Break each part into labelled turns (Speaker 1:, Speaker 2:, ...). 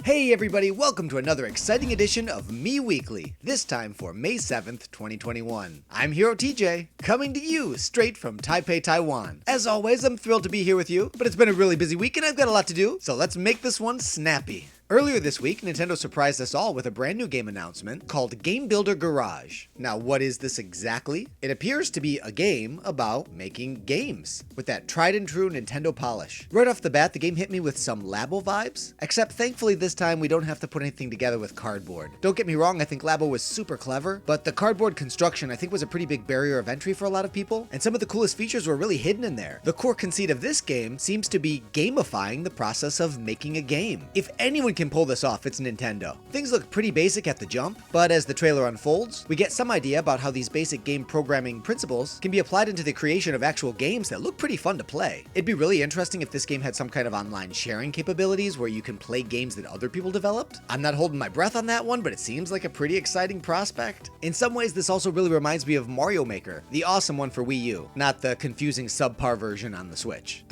Speaker 1: Hey everybody, welcome to another exciting edition of Mii Weekly, this time for May 7th, 2021. I'm Hero TJ, coming to you straight from Taipei, Taiwan. As always, I'm thrilled to be here with you, but it's been a really busy week and I've got a lot to do, so let's make this one snappy. Earlier this week, Nintendo surprised us all with a brand new game announcement called Game Builder Garage. Now, what is this exactly? It appears to be a game about making games, with that tried and true Nintendo polish. Right off the bat, the game hit me with some Labo vibes, except thankfully this time we don't have to put anything together with cardboard. Don't get me wrong, I think Labo was super clever, but the cardboard construction I think was a pretty big barrier of entry for a lot of people, and some of the coolest features were really hidden in there. The core conceit of this game seems to be gamifying the process of making a game. If anyone can pull this off, it's Nintendo. Things look pretty basic at the jump, but as the trailer unfolds, we get some idea about how these basic game programming principles can be applied into the creation of actual games that look pretty fun to play. It'd be really interesting if this game had some kind of online sharing capabilities where you can play games that other people developed. I'm not holding my breath on that one, but it seems like a pretty exciting prospect. In some ways, this also really reminds me of Mario Maker, the awesome one for Wii U, not the confusing subpar version on the Switch.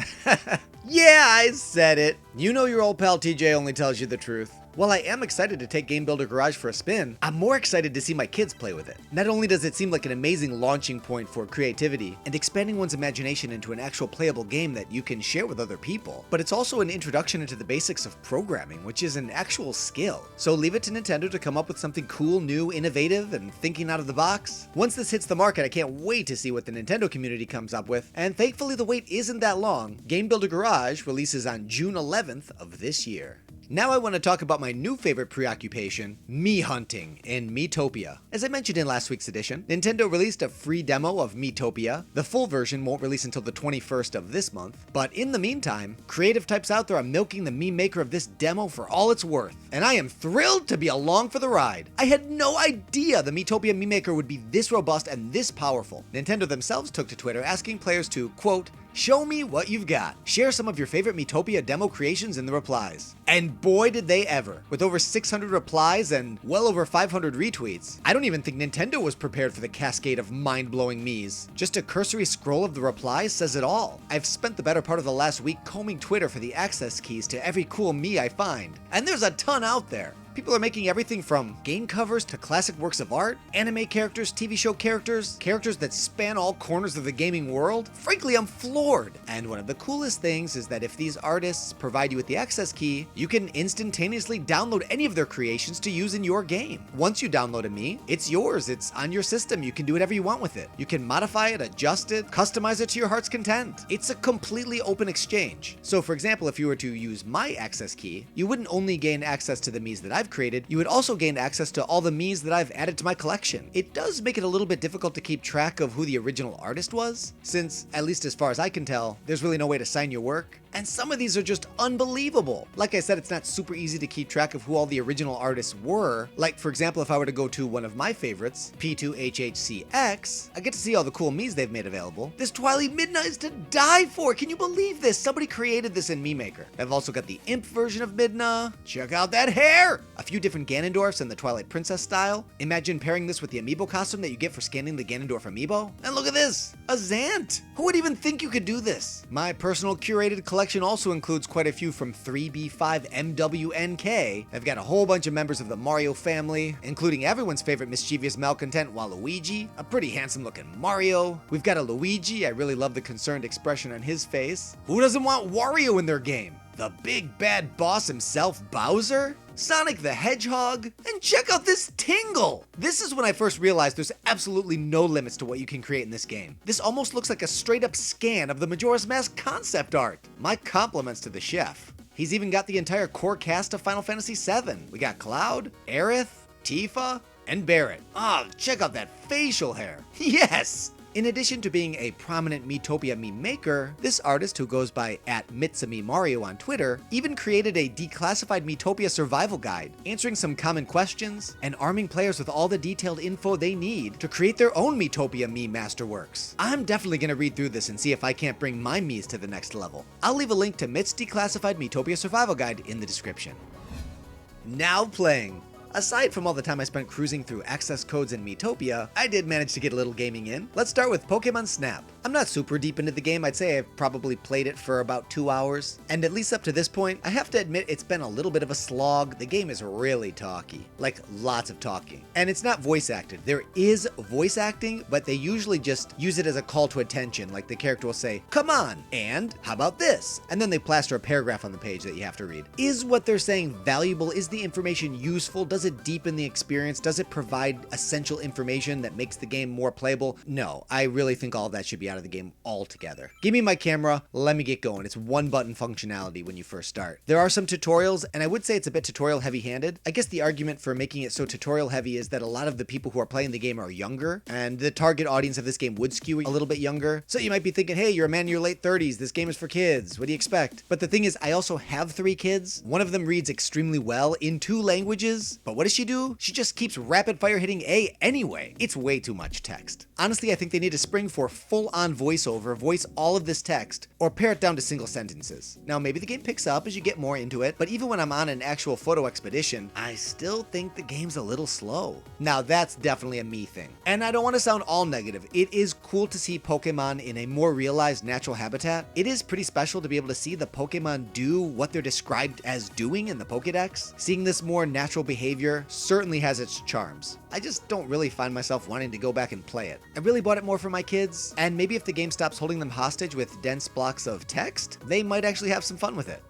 Speaker 1: Yeah, I said it. You know your old pal TJ only tells you the truth. While I am excited to take Game Builder Garage for a spin, I'm more excited to see my kids play with it. Not only does it seem like an amazing launching point for creativity and expanding one's imagination into an actual playable game that you can share with other people, but it's also an introduction into the basics of programming, which is an actual skill. So leave it to Nintendo to come up with something cool, new, innovative, and thinking out of the box. Once this hits the market, I can't wait to see what the Nintendo community comes up with, and thankfully the wait isn't that long. Game Builder Garage releases on June 11th of this year. Now I want to talk about my new favorite preoccupation, Mii hunting in Miitopia. As I mentioned in last week's edition, Nintendo released a free demo of Miitopia. The full version won't release until the 21st of this month, but in the meantime, creative types out there are milking the Mii maker of this demo for all it's worth, and I am thrilled to be along for the ride. I had no idea the Miitopia Mii maker would be this robust and this powerful. Nintendo themselves took to Twitter asking players to, quote, "Show me what you've got. Share some of your favorite Miitopia demo creations in the replies." And boy did they ever, with over 600 replies and well over 500 retweets. I don't even think Nintendo was prepared for the cascade of mind-blowing Miis. Just a cursory scroll of the replies says it all. I've spent the better part of the last week combing Twitter for the access keys to every cool Mii I find, and there's a ton out there. People are making everything from game covers to classic works of art, anime characters, TV show characters, characters that span all corners of the gaming world. Frankly, I'm floored. And one of the coolest things is that if these artists provide you with the access key, you can instantaneously download any of their creations to use in your game. Once you download a Mii, it's yours. It's on your system. You can do whatever you want with it. You can modify it, adjust it, customize it to your heart's content. It's a completely open exchange. So for example, if you were to use my access key, you wouldn't only gain access to the Miis that I've created, you would also gain access to all the Miis that I've added to my collection. It does make it a little bit difficult to keep track of who the original artist was, since, at least as far as I can tell, there's really no way to sign your work. And some of these are just unbelievable. Like I said, it's not super easy to keep track of who all the original artists were. Like, for example, if I were to go to one of my favorites, P2HHCX, I get to see all the cool Miis they've made available. This Twilight Midna is to die for! Can you believe this? Somebody created this in Mii Maker. I've also got the Imp version of Midna. Check out that hair! A few different Ganondorfs in the Twilight Princess style. Imagine pairing this with the amiibo costume that you get for scanning the Ganondorf amiibo. And look at this! A Zant! Who would even think you could do this? My personal curated collection also includes quite a few from 3B5MWNK. I've got a whole bunch of members of the Mario family, including everyone's favorite mischievous malcontent Waluigi, a pretty handsome looking Mario. We've got a Luigi, I really love the concerned expression on his face. Who doesn't want Wario in their game? The big bad boss himself, Bowser? Sonic the Hedgehog? And check out this Tingle! This is when I first realized there's absolutely no limits to what you can create in this game. This almost looks like a straight up scan of the Majora's Mask concept art. My compliments to the chef. He's even got the entire core cast of Final Fantasy VII. We got Cloud, Aerith, Tifa, and Barret. Ah, check out that facial hair. Yes! In addition to being a prominent Miitopia Mii maker, this artist, who goes by @MitsumiMario on Twitter, even created a declassified Miitopia survival guide, answering some common questions and arming players with all the detailed info they need to create their own Miitopia Mii masterworks. I'm definitely going to read through this and see if I can't bring my Miis to the next level. I'll leave a link to Mit's declassified Miitopia survival guide in the description. Now playing. Aside from all the time I spent cruising through access codes in Miitopia, I did manage to get a little gaming in. Let's start with Pokemon Snap. I'm not super deep into the game. I'd say I've probably played it for about 2 hours, and at least up to this point, I have to admit it's been a little bit of a slog. The game is really talky, like lots of talking, and it's not voice acted. There is voice acting, but they usually just use it as a call to attention, like the character will say, "Come on," and "How about this?" And then they plaster a paragraph on the page that you have to read. Is what they're saying valuable? Is the information useful? Does it deepen the experience? Does it provide essential information that makes the game more playable? No, I really think all of that should be out of the game altogether. Give me my camera, let me get going. It's one button functionality when you first start. There are some tutorials, and I would say it's a bit tutorial heavy-handed. I guess the argument for making it so tutorial heavy is that a lot of the people who are playing the game are younger, and the target audience of this game would skew a little bit younger. So you might be thinking, hey, you're a man in your late 30s, this game is for kids, what do you expect? But the thing is, I also have 3 kids. One of them reads extremely well in 2 languages, but what does she do? She just keeps rapid fire hitting A anyway. It's way too much text. Honestly, I think they need to spring for full-on voiceover, voice all of this text, or pare it down to single sentences. Now, maybe the game picks up as you get more into it, but even when I'm on an actual photo expedition, I still think the game's a little slow. Now, that's definitely a me thing. And I don't want to sound all negative. It is cool to see Pokemon in a more realized natural habitat. It is pretty special to be able to see the Pokemon do what they're described as doing in the Pokédex. Seeing this more natural behavior certainly has its charms. I just don't really find myself wanting to go back and play it. I really bought it more for my kids, and maybe if the game stops holding them hostage with dense blocks of text, they might actually have some fun with it.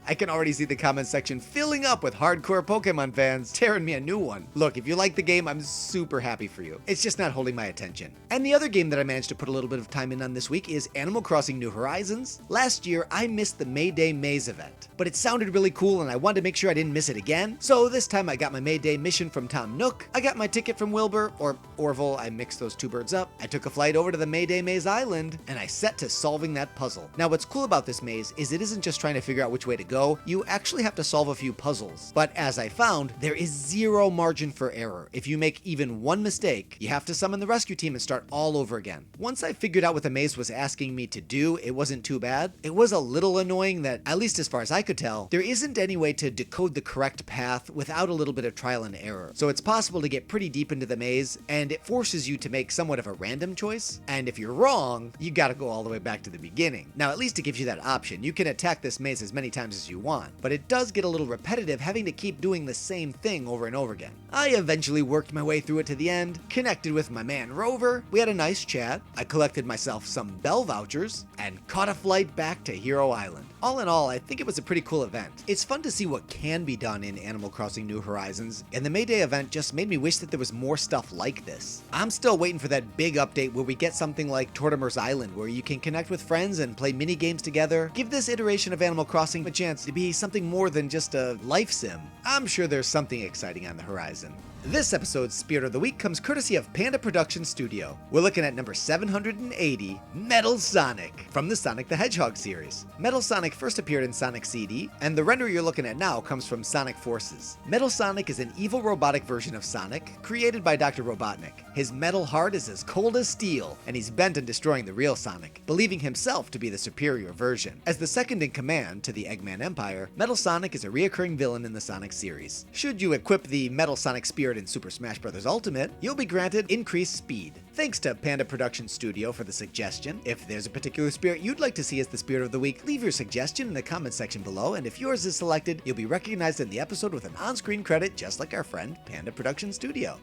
Speaker 1: I can already see the comment section filling up with hardcore Pokemon fans tearing me a new one. Look, if you like the game, I'm super happy for you. It's just not holding my attention. And the other game that I managed to put a little bit of time in on this week is Animal Crossing New Horizons. Last year, I missed the May Day Maze event, but it sounded really cool and I wanted to make sure I didn't miss it again. So this time I got my May Day mission from Tom Nook. I got my ticket from Wilbur, or Orville, I mixed those 2 birds up. I took a flight over to the May Day Maze Island, and I set to solving that puzzle. Now what's cool about this maze is it isn't just trying to figure out which way to go, you actually have to solve a few puzzles. But as I found, there is 0 margin for error. If you make even one mistake, you have to summon the rescue team and start all over again. Once I figured out what the maze was asking me to do, it wasn't too bad. It was a little annoying that, at least as far as I could tell, there isn't any way to decode the correct path without a little bit of trial and error. So it's possible to get pretty deep into the maze, and it forces you to make somewhat of a random choice. And if you're wrong, you gotta go all the way back to the beginning. Now, at least it gives you that option. You can attack this maze as many times as you want, but it does get a little repetitive having to keep doing the same thing over and over again. I eventually worked my way through it to the end, connected with my man Rover, we had a nice chat, I collected myself some Bell vouchers, and caught a flight back to Hero Island. All in all, I think it was a pretty cool event. It's fun to see what can be done in Animal Crossing New Horizons, and the May Day event just made me wish that there was more stuff like this. I'm still waiting for that big update where we get something like Tortimer's Island, where you can connect with friends and play mini games together. Give this iteration of Animal Crossing a chance to be something more than just a life sim. I'm sure there's something exciting on the horizon. This episode's Spirit of the Week comes courtesy of Panda Production Studio. We're looking at number 780, Metal Sonic, from the Sonic the Hedgehog series. Metal Sonic first appeared in Sonic CD, and the render you're looking at now comes from Sonic Forces. Metal Sonic is an evil robotic version of Sonic, created by Dr. Robotnik. His metal heart is as cold as steel, and he's bent on destroying the real Sonic, believing himself to be the superior version. As the second in command to the Eggman Empire, Metal Sonic is a reoccurring villain in the Sonic series. Should you equip the Metal Sonic Spirit in Super Smash Bros. Ultimate, you'll be granted increased speed. Thanks to Panda Production Studio for the suggestion. If there's a particular spirit you'd like to see as the Spirit of the Week, leave your suggestion in the comment section below, and if yours is selected, you'll be recognized in the episode with an on-screen credit just like our friend Panda Production Studio.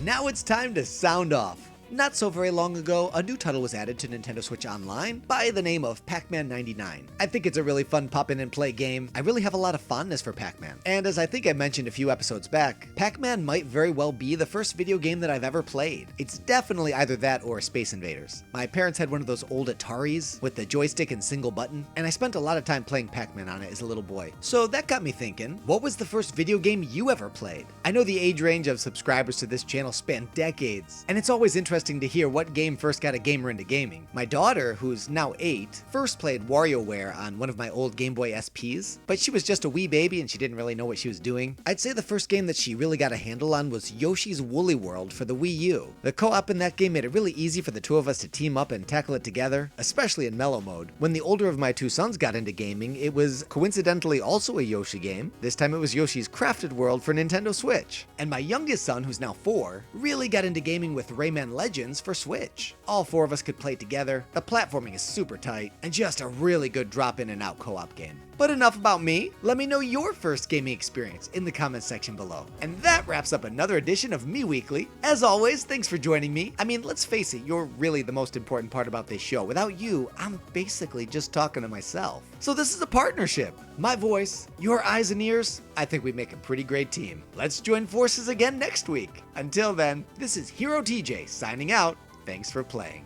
Speaker 1: Now it's time to sound off. Not so very long ago, a new title was added to Nintendo Switch Online by the name of Pac-Man 99. I think it's a really fun pop in and play game. I really have a lot of fondness for Pac-Man. And as I think I mentioned a few episodes back, Pac-Man might very well be the first video game that I've ever played. It's definitely either that or Space Invaders. My parents had one of those old Ataris with the joystick and single button, and I spent a lot of time playing Pac-Man on it as a little boy. So that got me thinking, what was the first video game you ever played? I know the age range of subscribers to this channel span decades, and it's always interesting interesting to hear what game first got a gamer into gaming. My daughter, who's now 8, first played WarioWare on one of my old Game Boy SPs, but she was just a wee baby and she didn't really know what she was doing. I'd say the first game that she really got a handle on was Yoshi's Woolly World for the Wii U. The co-op in that game made it really easy for the two of us to team up and tackle it together, especially in mellow mode. When the older of my two sons got into gaming, it was coincidentally also a Yoshi game. This time it was Yoshi's Crafted World for Nintendo Switch. And my youngest son, who's now 4, really got into gaming with Rayman Legends for Switch. All 4 of us could play together, the platforming is super tight, and just a really good drop in and out co-op game. But enough about me. Let me know your first gaming experience in the comments section below. And that wraps up another edition of Mii Weekly. As always, thanks for joining me. I mean, let's face it, you're really the most important part about this show. Without you, I'm basically just talking to myself. So this is a partnership. My voice, your eyes and ears, I think we make a pretty great team. Let's join forces again next week. Until then, this is Hero TJ signing out. Thanks for playing.